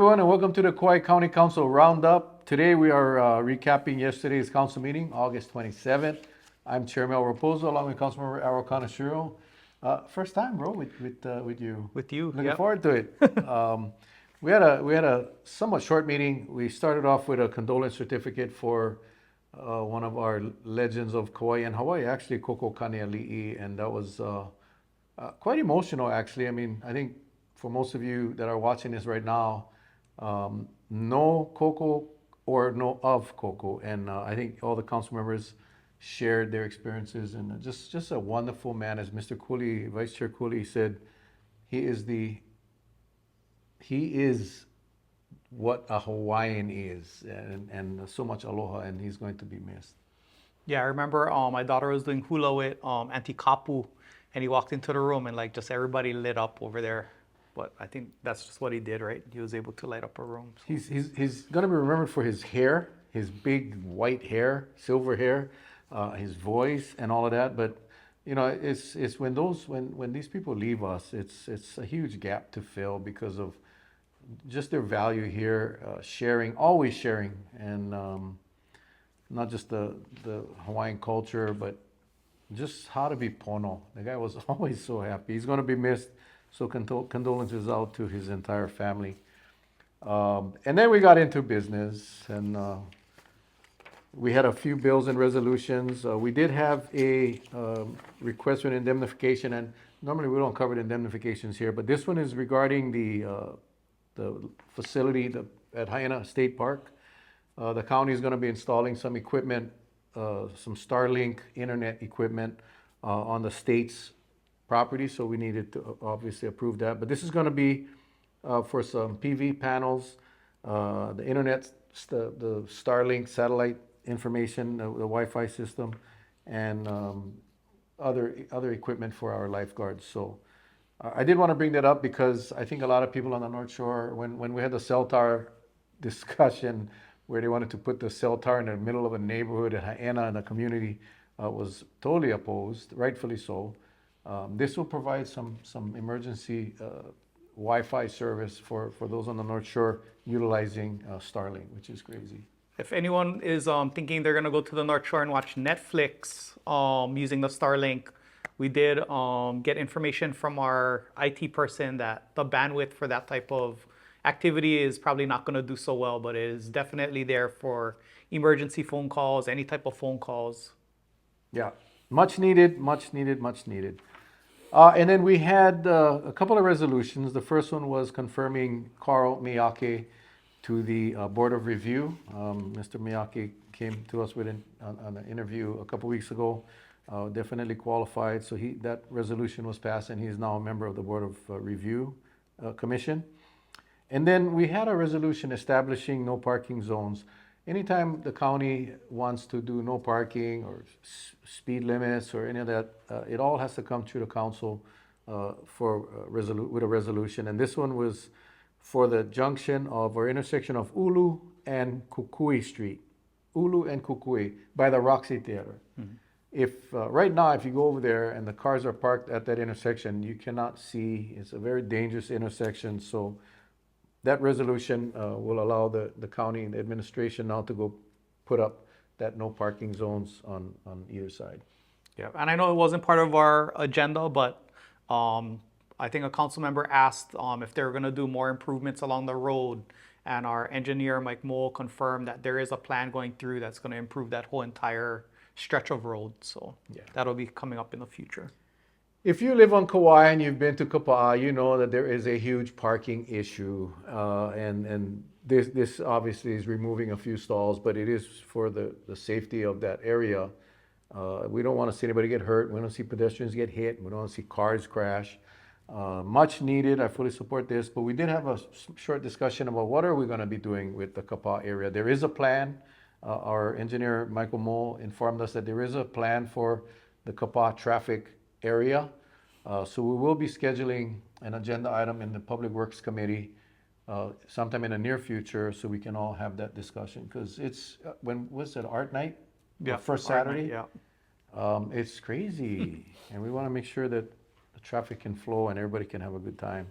everyone, and welcome to the Kauai County Council Roundup. Today we are recapping yesterday's council meeting, August 27th. I'm Chairman Rapozo, along with Councilmember Aro Kanashiro. First time, bro, with you. With you, Looking yep. forward to it. We had a somewhat short meeting. We started off with a condolence certificate for one of our legends of Kauai and Hawaii, actually Koko Kaneali'i, and that was quite emotional, actually. I mean, I think for most of you that are watching this right now, know Koko or know of Koko, and I think all the council members shared their experiences, and just a wonderful man. As Mr. Kualii, Vice Chair Kualii said, he is what a Hawaiian is, and so much aloha, and he's going to be missed. Yeah, I remember my daughter was doing hula with Auntie Kapu, and he walked into the room and like just everybody lit up over there. But I think that's just what he did, right? He was able to light up a room. So. He's going to be remembered for his hair, his big white hair, silver hair, his voice, and all of that. But you know, it's when these people leave us, it's a huge gap to fill because of just their value here, sharing, always sharing, and not just the Hawaiian culture, but just how to be pono. The guy was always so happy. He's going to be missed. So condolences out to his entire family. And then we got into business, and we had a few bills and resolutions. We did have a request for an indemnification, and normally we don't cover the indemnifications here, but this one is regarding the facility at Hyena State Park. The county is going to be installing some equipment, some Starlink internet equipment on the state's property, so we needed to obviously approve that. But this is going to be for some PV panels, the internet, the Starlink satellite information, the Wi-Fi system, and other equipment for our lifeguards. So I did want to bring that up because I think a lot of people on the North Shore, when we had the cell tower discussion where they wanted to put the cell tower in the middle of a neighborhood at Haena, and the community was totally opposed, rightfully so. This will provide some emergency Wi-Fi service for those on the North Shore utilizing Starlink, which is crazy. If anyone is thinking they're going to go to the North Shore and watch Netflix using the Starlink, we did get information from our IT person that the bandwidth for that type of activity is probably not going to do so well, but it is definitely there for emergency phone calls, any type of phone calls. Yeah, much needed, much needed, much needed. And then we had a couple of resolutions. The first one was confirming Carl Miyake to the Board of Review. Mr. Miyake came to us with on an interview a couple weeks ago. Definitely qualified. So that resolution was passed, and he is now a member of the Board of Review Commission. And then we had a resolution establishing no parking zones. Anytime the county wants to do no parking or speed limits or any of that, it all has to come through the council with a resolution. And this one was for the junction of or intersection of Ulu and Kukui Street, Ulu and Kukui by the Roxy Theater. Mm-hmm. If right now, if you go over there and the cars are parked at that intersection, you cannot see. It's a very dangerous intersection. So that resolution will allow the county and the administration now to go put up that no parking zones on either side. Yeah, and I know it wasn't part of our agenda, but I think a council member asked if they were going to do more improvements along the road, and our engineer, Mike Moe, confirmed that there is a plan going through that's going to improve that whole entire stretch of road. So yeah, that'll be coming up in the future. If you live on Kauai and you've been to Kapaa, you know that there is a huge parking issue, and this obviously is removing a few stalls, but it is for the safety of that area. We don't want to see anybody get hurt. We don't see pedestrians get hit. We don't want to see cars crash. Much needed. I fully support this, but we did have a short discussion about what are we going to be doing with the Kapaa area. There is a plan. Our engineer, Michael Moe, informed us that there is a plan for the Kapaa traffic area. So we will be scheduling an agenda item in the Public Works Committee sometime in the near future so we can all have that discussion, because it's, when was it, Art Night? Yeah, first Saturday? Art Night, yeah. It's crazy, and we want to make sure that the traffic can flow and everybody can have a good time.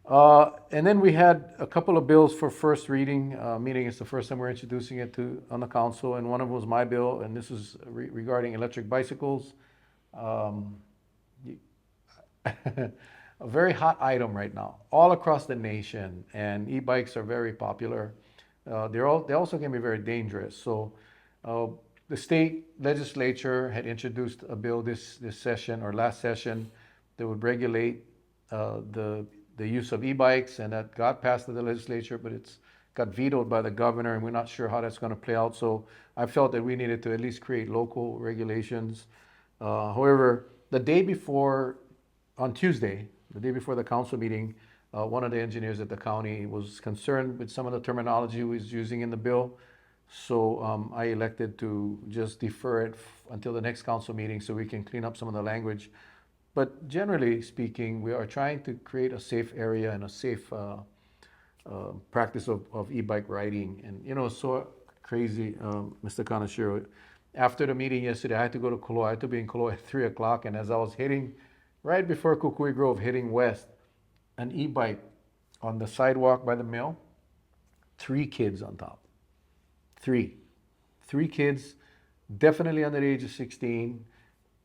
And then we had a couple of bills for first reading, meaning it's the first time we're introducing it on the council, and one of them was my bill, and this is regarding electric bicycles. Um, a very hot item right now, all across the nation, and e-bikes are very popular. They also can be very dangerous. So, uh, the state legislature had introduced a bill this session or last session that would regulate the use of e-bikes, and that got passed to the legislature, but it's got vetoed by the governor, and we're not sure how that's going to play out. So I felt that we needed to at least create local regulations. However, the day before, on Tuesday, the day before the council meeting, one of the engineers at the county was concerned with some of the terminology we was using in the bill. So I elected to just defer it until the next council meeting so we can clean up some of the language. But generally speaking, we are trying to create a safe area and a safe practice of e-bike riding. And so crazy, Mr. Kanashiro. After the meeting yesterday, I had to go to Kauai. I had to be in Kauai at 3 o'clock. And as I was heading, right before Kukui Grove, heading west, an e-bike on the sidewalk by the mill, 3 kids on top. Three kids, definitely under the age of 16,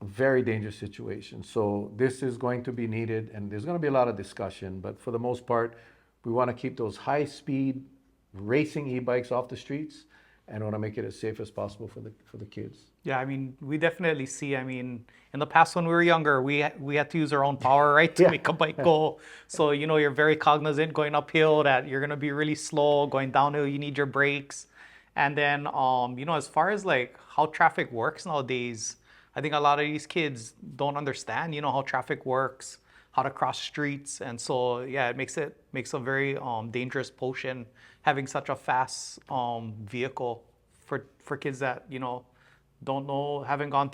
a very dangerous situation. So this is going to be needed, and there's going to be a lot of discussion, but for the most part, we want to keep those high-speed racing e-bikes off the streets, and want to make it as safe as possible for the kids. Yeah, I mean, we definitely see. I mean, in the past when we were younger, we had to use our own power, right, to Yeah. make a bike go. So you're very cognizant going uphill that you're gonna be really slow. Going downhill, you need your brakes. And then, as far as like how traffic works nowadays, I think a lot of these kids don't understand, how traffic works, how to cross streets, and so yeah, it makes a very dangerous potion having such a fast vehicle for kids that don't know, haven't gotten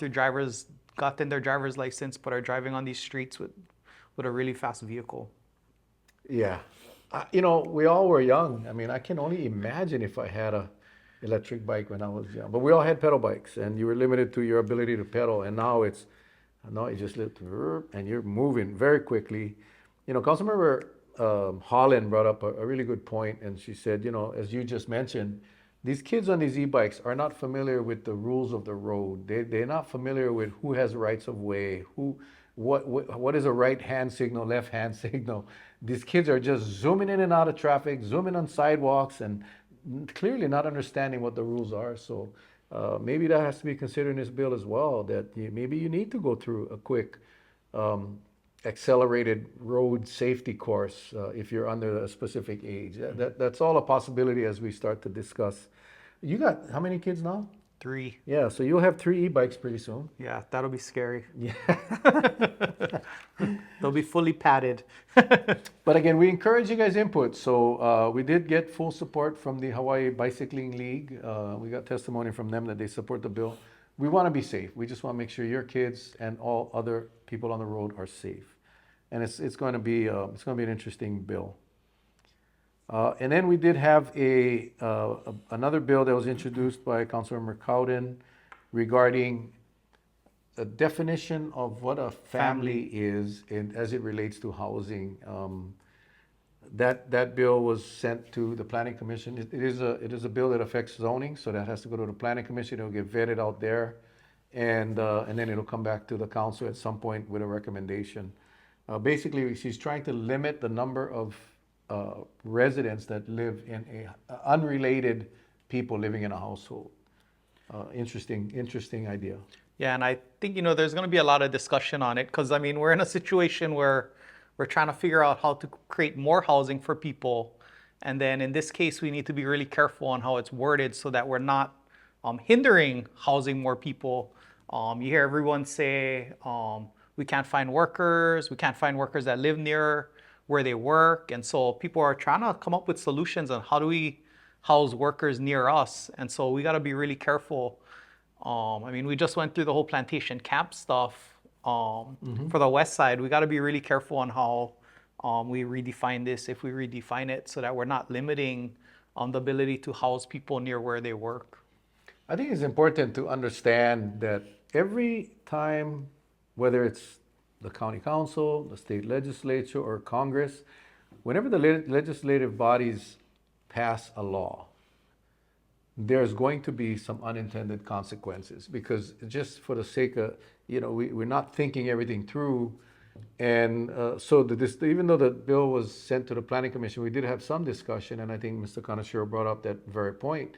their driver's license, but are driving on these streets with a really fast vehicle. Yeah. We all were young. I mean, I can only imagine if I had a electric bike when I was young. But we all had pedal bikes, and you were limited to your ability to pedal. And now you just and you're moving very quickly. Councilmember Holland brought up a really good point, and she said, as you just mentioned, these kids on these e-bikes are not familiar with the rules of the road. They're not familiar with who has rights of way, what is a right hand signal, left hand signal. These kids are just zooming in and out of traffic, zooming on sidewalks, and clearly not understanding what the rules are. So maybe that has to be considered in this bill as well, that maybe you need to go through a quick accelerated road safety course if you're under a specific age. That's all a possibility as we start to discuss. You got how many kids now? 3. Yeah, so you'll have 3 e-bikes pretty soon. Yeah, that'll be scary. Yeah. They'll be fully padded. But again, we encourage you guys' input. So we did get full support from the Hawaii Bicycling League. We got testimony from them that they support the bill. We want to be safe. We just want to make sure your kids and all other people on the road are safe. And it's going to be an interesting bill. And then we did have another bill that was introduced by Councilmember Cowden regarding the definition of what a family is as it relates to housing. That bill was sent to the Planning Commission. It is a bill that affects zoning, so that has to go to the Planning Commission. It'll get vetted out there, and then it'll come back to the council at some point with a recommendation. Basically, she's trying to limit the number of residents that live in unrelated people living in a household. Interesting idea. Yeah, and I think there's going to be a lot of discussion on it because I mean we're in a situation where we're trying to figure out how to create more housing for people, and then in this case we need to be really careful on how it's worded so that we're not hindering housing more people. You hear everyone say we can't find workers that live near where they work, and so people are trying to come up with solutions on how do we house workers near us, and so we got to be really careful. I mean, we just went through the whole plantation camp stuff for the west side. We got to be really careful on how we redefine this, if we redefine it, so that we're not limiting the ability to house people near where they work. I think it's important to understand that every time, whether it's the county council, the state legislature, or Congress, whenever the legislative bodies pass a law, there's going to be some unintended consequences because just for the sake of, we're not thinking everything through. And so even though the bill was sent to the Planning Commission, we did have some discussion, and I think Mr. Kanashiro brought up that very point.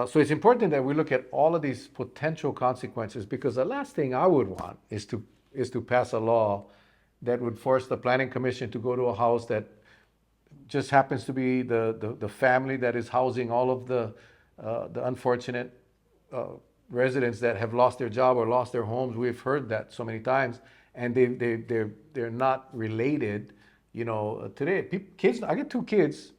So it's important that we look at all of these potential consequences because the last thing I would want is to pass a law that would force the Planning Commission to go to a house that just happens to be the family that is housing all of the unfortunate residents that have lost their job or lost their homes. We've heard that so many times, and they're not related. Today, kids. I get two kids.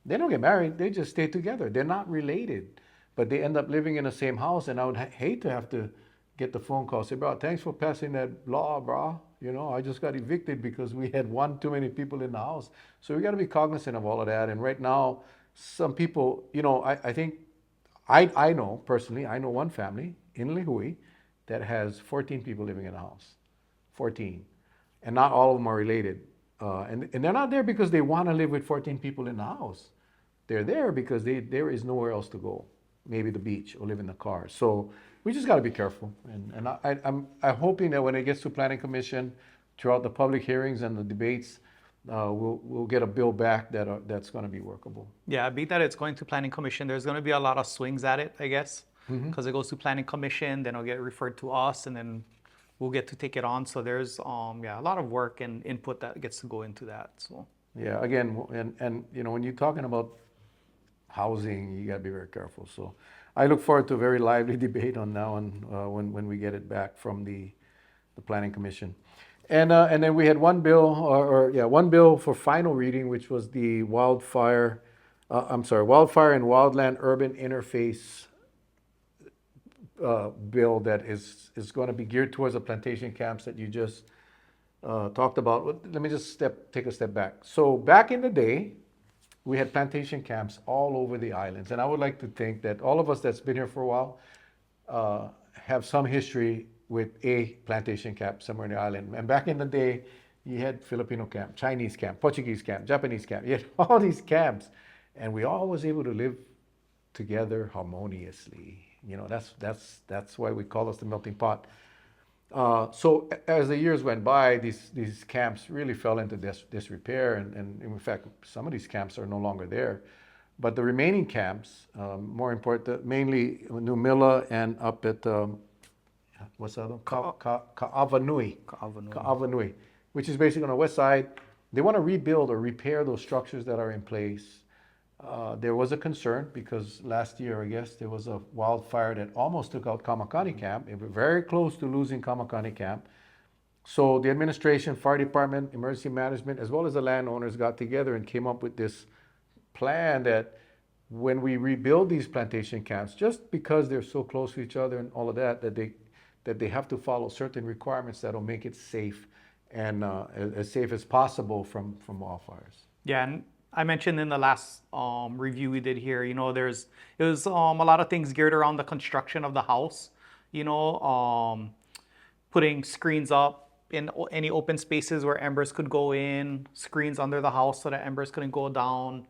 They don't get married. They just stay together. They're not related, but they end up living in the same house. And I would hate to have to get the phone call, say, bro, thanks for passing that law, bro. I just got evicted because we had one too many people in the house. So we got to be cognizant of all of that. And right now, some people, I think, I know personally, I know one family in Lihui that has 14 people living in the house, 14. And not all of them are related. And they're not there because they want to live with 14 people in the house. They're there because there is nowhere else to go. Maybe the beach or live in the car. So we just got to be careful. And I'm hoping that when it gets to Planning Commission, throughout the public hearings and the debates, we'll get a bill back that's going to be workable. Yeah, being that it's going to Planning Commission, there's going to be a lot of swings at it, I guess, because it goes to Planning Commission, then it'll get referred to us, and then we'll get to take it on. So there's a lot of work and input that gets to go into that. So yeah, again, and when you're talking about housing, you got to be very careful. So I look forward to a very lively debate on that one when we get it back from the Planning Commission. And then we had one bill, one bill for final reading, which was the Wildfire and Wildland Urban Interface bill that is going to be geared towards the plantation camps that you just talked about. Let me just take a step back. So back in the day, we had plantation camps all over the islands. And I would like to think that all of us that's been here for a while have some history with a plantation camp somewhere in the island. And back in the day, you had Filipino camp, Chinese camp, Portuguese camp, Japanese camp. You had all these camps. And we all was able to live together harmoniously. That's why we call us the melting pot. So as the years went by, these camps really fell into disrepair, and in fact, some of these camps are no longer there. But the remaining camps, more important, mainly New Mila and up at what's that? Ka'avanui, which is basically on the west side. They want to rebuild or repair those structures that are in place. There was a concern because last year, I guess, there was a wildfire that almost took out Kamakani Camp. It was very close to losing Kamakani Camp. So the administration, fire department, emergency management, as well as the landowners got together and came up with this plan that when we rebuild these plantation camps, just because they're so close to each other and all of that they have to follow certain requirements that'll make it safe and as safe as possible from wildfires. yeah, and I mentioned in the last review we did here, it was a lot of things geared around the construction of the house, putting screens up in any open spaces where embers could go in, screens under the house so that embers couldn't go down,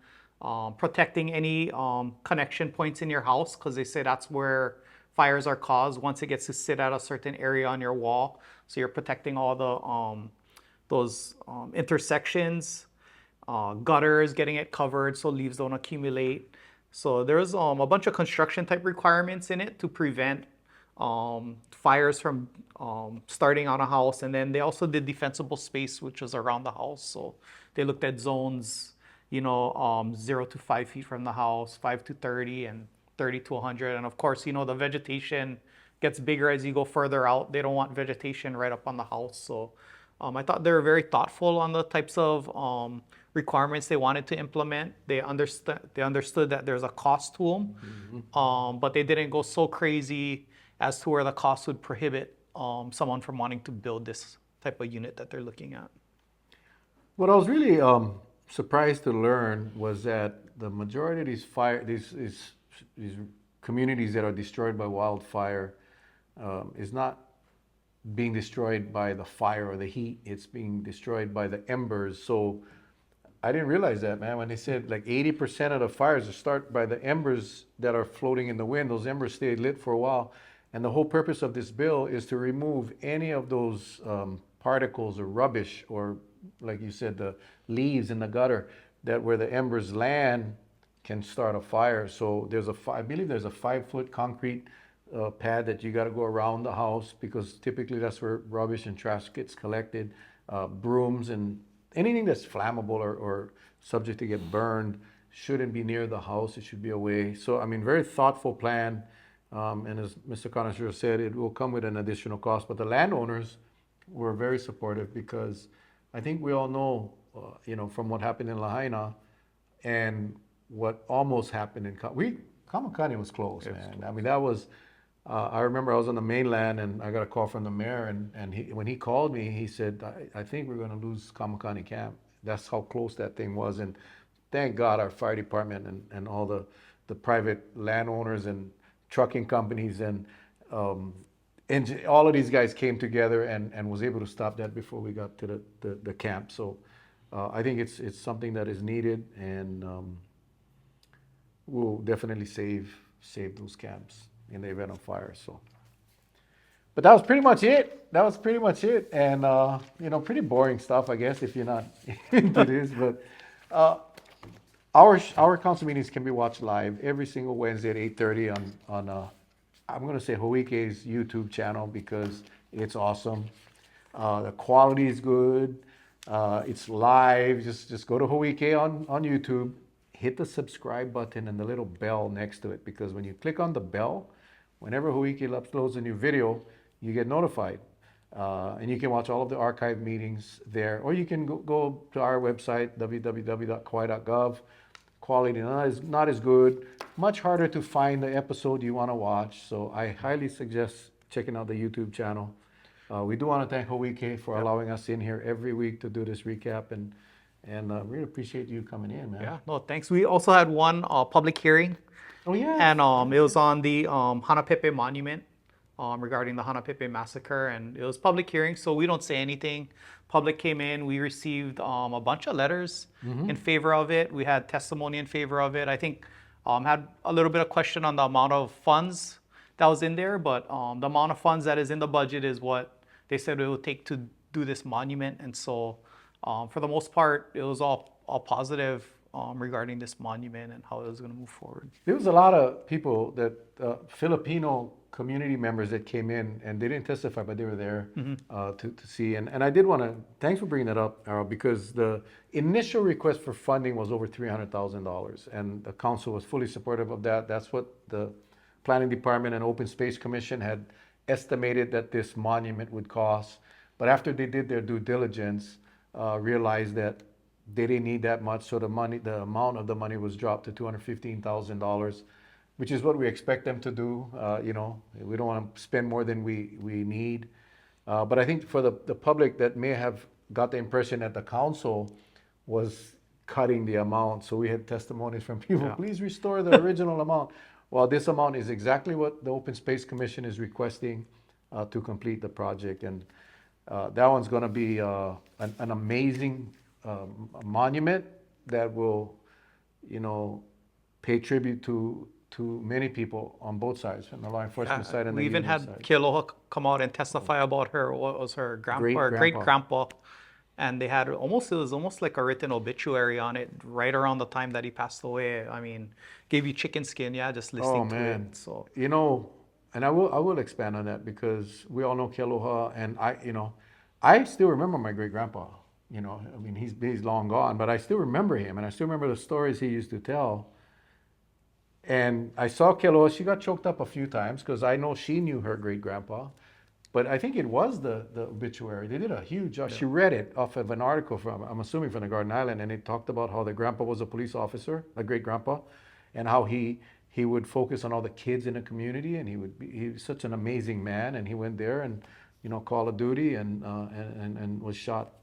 protecting any connection points in your house because they say that's where fires are caused once it gets to sit at a certain area on your wall. So you're protecting all the those intersections. Gutters, getting it covered so leaves don't accumulate. So there's a bunch of construction type requirements in it to prevent fires from starting on a house. And then they also did defensible space, which was around the house. So they looked at zones, 0 to 5 feet from the house, 5 to 30, and 30 to 100. And of course, the vegetation gets bigger as you go further out. They don't want vegetation right up on the house. So I thought they were very thoughtful on the types of requirements they wanted to implement. They understood that there's a cost to them, but they didn't go so crazy as to where the cost would prohibit someone from wanting to build this type of unit that they're looking at. What I was really surprised to learn was that the majority of these communities that are destroyed by wildfire is not being destroyed by the fire or the heat. It's being destroyed by the embers. So I didn't realize that, man. When they said like 80% of the fires start by the embers that are floating in the wind, those embers stay lit for a while. And the whole purpose of this bill is to remove any of those particles or rubbish, or like you said, the leaves in the gutter, that where the embers land can start a fire. So I believe there's a 5-foot concrete pad that you got to go around the house, because typically that's where rubbish and trash gets collected. Brooms and anything that's flammable or subject to get burned shouldn't be near the house. It should be away. So, I mean, very thoughtful plan. And as Mr. Connoisseur said, it will come with an additional cost. But the landowners were very supportive, because I think we all know, from what happened in Lahaina and what almost happened in Kamakani was close, man. I mean, that was. I remember I was on the mainland and I got a call from the mayor, and when he called me, he said, I think we're going to lose Kamakani Camp. That's how close that thing was. And thank God our fire department and all the private landowners and trucking companies and all of these guys came together and was able to stop that before we got to the camp. So I think it's something that is needed, and will definitely save those camps in the event of fire. So, but that was pretty much it. And pretty boring stuff, I guess, if you're not into this. But our council meetings can be watched live every single Wednesday at 8:30 on I'm going to say Hawike's YouTube channel, because it's awesome. The quality is good. It's live. Just go to Hawike on YouTube. Hit the subscribe button and the little bell next to it, because when you click on the bell, whenever Hawike uploads a new video, you get notified. And you can watch all of the archive meetings there, or you can go to our website, www.kauai.gov. Quality not as good, much harder to find the episode you want to watch. So I highly suggest checking out the YouTube channel. We do want to thank Hawike for allowing us in here every week to do this recap, and really appreciate you coming in, man. Yeah, no, thanks. We also had one public hearing. Oh yeah. And it was on the Hanapepe Monument, regarding the Hanapepe massacre, and it was public hearing, so we don't say anything. Public came in, we received a bunch of letters in favor of it. We had testimony in favor of it. I think had a little bit of question on the amount of funds that was in there, but the amount of funds that is in the budget is what they said it would take to do this monument. And so for the most part, it was all positive regarding this monument and how it was going to move forward. There was a lot of people that Filipino community members that came in, and they didn't testify, but they were there to see. And I did want to, thanks for bringing that up, Errol, because the initial request for funding was over $300,000, and the council was fully supportive of that. That's what the Planning Department and Open Space Commission had estimated that this monument would cost. But after they did their due diligence, realized that they didn't need that much, so the amount of the money was dropped to $215,000, which is what we expect them to do. We don't want to spend more than we need. But I think for the public that may have got the impression that the council was cutting the amount, so we had testimonies from people, please restore the original amount. Well, this amount is exactly what the Open Space Commission is requesting to complete the project. And that one's going to be an amazing monument that will, pay tribute to many people on both sides, from the law enforcement side and the we even union had side. Kealoha come out and testify about what was her grandpa or great grandpa, and they had it was almost like a written obituary on it right around the time that he passed away. I mean, gave you chicken skin, just listening to it. So and I will expand on that, because we all know Kealoha, and I still remember my great grandpa. He's long gone, but I still remember him, and I still remember the stories he used to tell. And I saw Kealoha, she got choked up a few times, because I know she knew her great grandpa. But I think it was the obituary. They did a huge job. She read it off of an article I'm assuming from the Garden Island, and it talked about how the grandpa was a police officer, a great grandpa, and how he would focus on all the kids in the community, and he was such an amazing man, and he went there and call of duty and was shot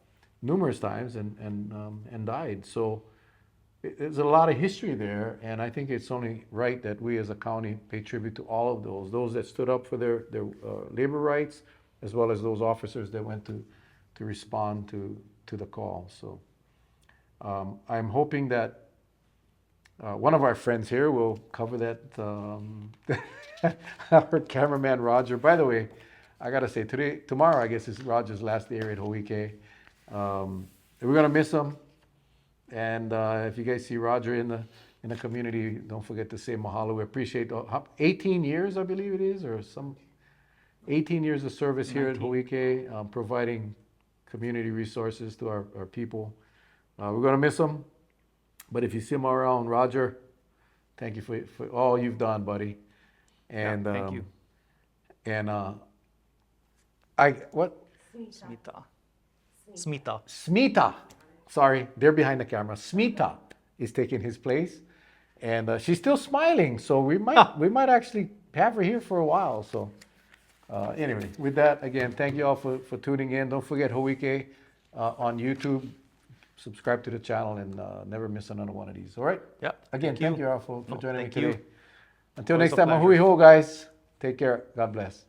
numerous times and died. So there's a lot of history there, and I think it's only right that we as a county pay tribute to all of those that stood up for their labor rights, as well as those officers that went to respond to the call. So I'm hoping that one of our friends here will cover that. Our cameraman Roger. By the way, I gotta say tomorrow, I guess is Roger's last day here at Hawaii. We're gonna miss him, and if you guys see Roger in the community, don't forget to say mahalo. We appreciate 18 years, I believe it is, or some 18 years of service here at Hawaii, providing community resources to our people. We're gonna miss him, but if you see him around, Roger, thank you for all you've done, buddy. And thank you. And Smita. Sorry, they're behind the camera. Smita is taking his place, and she's still smiling. So we might actually have her here for a while. So anyway, with that, again, thank you all for tuning in. Don't forget Hawaii on YouTube. Subscribe to the channel and never miss another one of these. All right? Yep. Again, thank you all for joining me thank you. today. Until Always next a time, pleasure. hui ho, guys. Take care. God bless.